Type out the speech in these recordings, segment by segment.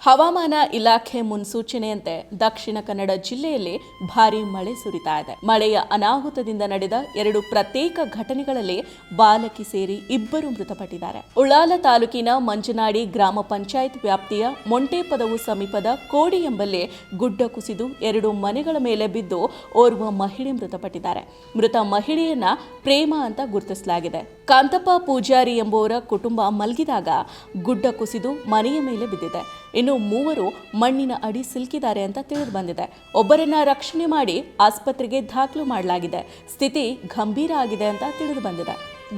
ಹವಾಮಾನ ಇಲಾಖೆ ಮುನ್ಸೂಚನೆಯಂತೆ ದಕ್ಷಿಣ ಕನ್ನಡ ಜಿಲ್ಲೆಯಲ್ಲಿ ಭಾರೀ ಮಳೆ ಸುರಿತಾ ಇದೆ. ಮಳೆಯ ಅನಾಹುತದಿಂದ ನಡೆದ 2 ಪ್ರತ್ಯೇಕ ಘಟನೆಗಳಲ್ಲಿ ಬಾಲಕಿ ಸೇರಿ 2 ಮೃತಪಟ್ಟಿದ್ದಾರೆ. ಉಳ್ಳಾಲ ತಾಲೂಕಿನ ಮಂಜನಾಡಿ ಗ್ರಾಮ ಪಂಚಾಯತ್ ವ್ಯಾಪ್ತಿಯ ಮೊಂಟೇಪದವು ಸಮೀಪದ ಕೋಡಿ ಎಂಬಲ್ಲಿ ಗುಡ್ಡ ಕುಸಿದು 2 ಮನೆಗಳ ಮೇಲೆ ಬಿದ್ದು ಓರ್ವ ಮಹಿಳೆ ಮೃತಪಟ್ಟಿದ್ದಾರೆ. ಮೃತ ಮಹಿಳೆಯನ್ನ ಪ್ರೇಮ ಅಂತ ಗುರುತಿಸಲಾಗಿದೆ. ಕಾಂತಪ್ಪ ಪೂಜಾರಿ ಎಂಬುವರ ಕುಟುಂಬ ಮಲಗಿದಾಗ ಗುಡ್ಡ ಕುಸಿದು ಮನೆಯ ಮೇಲೆ ಬಿದ್ದಿದೆ. ಇನ್ನು 3 ಮಣ್ಣಿನ ಅಡಿ ಸಿಲುಕಿದ್ದಾರೆ ಅಂತ ತಿಳಿದು ಬಂದಿದೆ. ಒಬ್ಬರನ್ನ ರಕ್ಷಣೆ ಮಾಡಿ ಆಸ್ಪತ್ರೆಗೆ ದಾಖಲು ಮಾಡಲಾಗಿದೆ. ಸ್ಥಿತಿ ಗಂಭೀರ ಆಗಿದೆ ಅಂತ ತಿಳಿದು ಬಂದಿದೆ.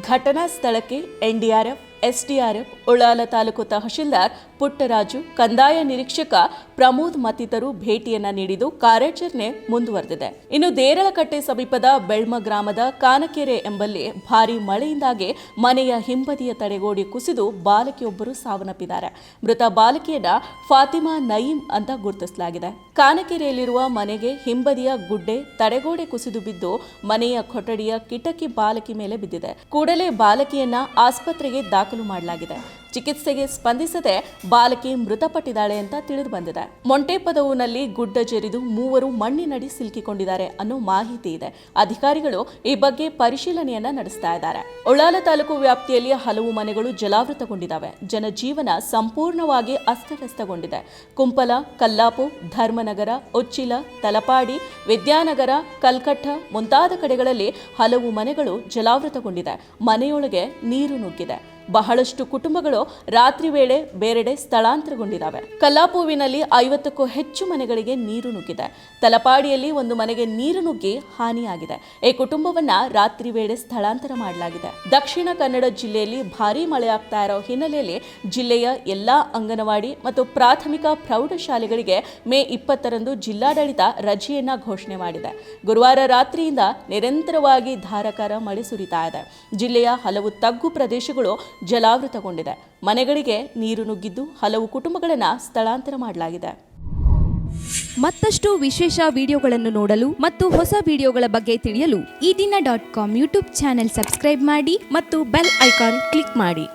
ಘಟನಾ ಸ್ಥಳಕ್ಕೆ ಎನ್ಡಿಆರ್ಎಫ್, ಎಸ್ಡಿಆರ್ಎಫ್, ಉಳ್ಳಾಲ ತಾಲೂಕು ತಹಶೀಲ್ದಾರ್ ಪುಟ್ಟರಾಜು, ಕಂದಾಯ ನಿರೀಕ್ಷಕ ಪ್ರಮೋದ್ ಮತ್ತಿತರರು ಭೇಟಿಯನ್ನ ನೀಡಿದ್ದು ಕಾರ್ಯಾಚರಣೆ ಮುಂದುವರೆದಿದೆ. ಇನ್ನು ದೇರಳಕಟ್ಟೆ ಸಮೀಪದ ಬೆಳ್ಮ ಗ್ರಾಮದ ಕಾನಕೆರೆ ಎಂಬಲ್ಲಿ ಭಾರೀ ಮಳೆಯಿಂದಾಗಿ ಮನೆಯ ಹಿಂಬದಿಯ ತಡೆಗೋಡೆ ಕುಸಿದು ಬಾಲಕಿಯೊಬ್ಬರು ಸಾವನ್ನಪ್ಪಿದ್ದಾರೆ. ಮೃತ ಬಾಲಕಿಯನ್ನ ಫಾತಿಮಾ ನಯೀಂ ಅಂತ ಗುರುತಿಸಲಾಗಿದೆ. ಕಾನಕೆರೆಯಲ್ಲಿರುವ ಮನೆಗೆ ಹಿಂಬದಿಯ ಗುಡ್ಡೆ ತಡೆಗೋಡೆ ಕುಸಿದು ಬಿದ್ದು ಮನೆಯ ಕೊಠಡಿಯ ಕಿಟಕಿ ಬಾಲಕಿ ಮೇಲೆ ಬಿದ್ದಿದೆ. ಕೂಡಲೇ ಬಾಲಕಿಯನ್ನ ಆಸ್ಪತ್ರೆಗೆ ದಾಖಲು ಮಾಡಲಾಗಿದೆ. ಚಿಕಿತ್ಸೆಗೆ ಸ್ಪಂದಿಸದೆ ಬಾಲಕಿ ಮೃತಪಟ್ಟಿದ್ದಾಳೆ ಅಂತ ತಿಳಿದು ಬಂದಿದೆ. ಮೊಂಟೇಪದವುನಲ್ಲಿ ಗುಡ್ಡ ಜರಿದು 3 ಮಣ್ಣಿನಡಿ ಸಿಲುಕಿಕೊಂಡಿದ್ದಾರೆ ಅನ್ನೋ ಮಾಹಿತಿ ಇದೆ. ಅಧಿಕಾರಿಗಳು ಈ ಬಗ್ಗೆ ಪರಿಶೀಲನೆಯನ್ನ ನಡೆಸ್ತಾ ಇದ್ದಾರೆ. ಉಳ್ಳಾಲ ತಾಲೂಕು ವ್ಯಾಪ್ತಿಯಲ್ಲಿ ಹಲವು ಮನೆಗಳು ಜಲಾವೃತಗೊಂಡಿದ್ದಾವೆ. ಜನಜೀವನ ಸಂಪೂರ್ಣವಾಗಿ ಅಸ್ತವ್ಯಸ್ತಗೊಂಡಿದೆ. ಕುಂಪಲ, ಕಲ್ಲಾಪು, ಧರ್ಮನಗರ, ಉಚ್ಚಿಲ, ತಲಪಾಡಿ, ವಿದ್ಯಾನಗರ, ಕಲ್ಕಟ್ಟ ಮುಂತಾದ ಕಡೆಗಳಲ್ಲಿ ಹಲವು ಮನೆಗಳು ಜಲಾವೃತಗೊಂಡಿದೆ. ಮನೆಯೊಳಗೆ ನೀರು ನುಗ್ಗಿದೆ. ಬಹಳಷ್ಟು ಕುಟುಂಬಗಳು ರಾತ್ರಿ ವೇಳೆ ಬೇರೆಡೆ ಸ್ಥಳಾಂತರಗೊಂಡಿದ್ದಾವೆ. ಕಲ್ಲಾಪುವಿನಲ್ಲಿ 50ಕ್ಕೂ ಹೆಚ್ಚು ಮನೆಗಳಿಗೆ ನೀರು ನುಗ್ಗಿದೆ. ತಲಪಾಡಿಯಲ್ಲಿ 1 ಮನೆಗೆ ನೀರು ನುಗ್ಗಿ ಹಾನಿಯಾಗಿದೆ. ಈ ಕುಟುಂಬವನ್ನ ರಾತ್ರಿ ವೇಳೆ ಸ್ಥಳಾಂತರ ಮಾಡಲಾಗಿದೆ. ದಕ್ಷಿಣ ಕನ್ನಡ ಜಿಲ್ಲೆಯಲ್ಲಿ ಭಾರೀ ಮಳೆಯಾಗ್ತಾ ಇರೋ ಹಿನ್ನೆಲೆಯಲ್ಲಿ ಜಿಲ್ಲೆಯ ಎಲ್ಲಾ ಅಂಗನವಾಡಿ ಮತ್ತು ಪ್ರಾಥಮಿಕ ಪ್ರೌಢಶಾಲೆಗಳಿಗೆ ಮೇ 20ರಂದು ಜಿಲ್ಲಾಡಳಿತ ರಜೆಯನ್ನ ಘೋಷಣೆ ಮಾಡಿದೆ. ಗುರುವಾರ ರಾತ್ರಿಯಿಂದ ನಿರಂತರವಾಗಿ ಧಾರಾಕಾರ ಮಳೆ ಸುರಿತಾ ಇದೆ. ಜಿಲ್ಲೆಯ ಹಲವು ತಗ್ಗು ಪ್ರದೇಶಗಳು ಜಲಾವೃತಗೊಂಡಿದೆ. ಮನೆಗಳಿಗೆ ನೀರು ನುಗ್ಗಿದ್ದು ಹಲವು ಕುಟುಂಬಗಳನ್ನು ಸ್ಥಳಾಂತರ ಮಾಡಲಾಗಿದೆ. ಮತ್ತಷ್ಟು ವಿಶೇಷ ವಿಡಿಯೋಗಳನ್ನು ನೋಡಲು ಮತ್ತು ಹೊಸ ವಿಡಿಯೋಗಳ ಬಗ್ಗೆ ತಿಳಿಯಲು ಈ ದಿನ .com ಯೂಟ್ಯೂಬ್ ಚಾನೆಲ್ ಸಬ್ಸ್ಕ್ರೈಬ್ ಮಾಡಿ ಮತ್ತು ಬೆಲ್ ಐಕಾನ್ ಕ್ಲಿಕ್ ಮಾಡಿ.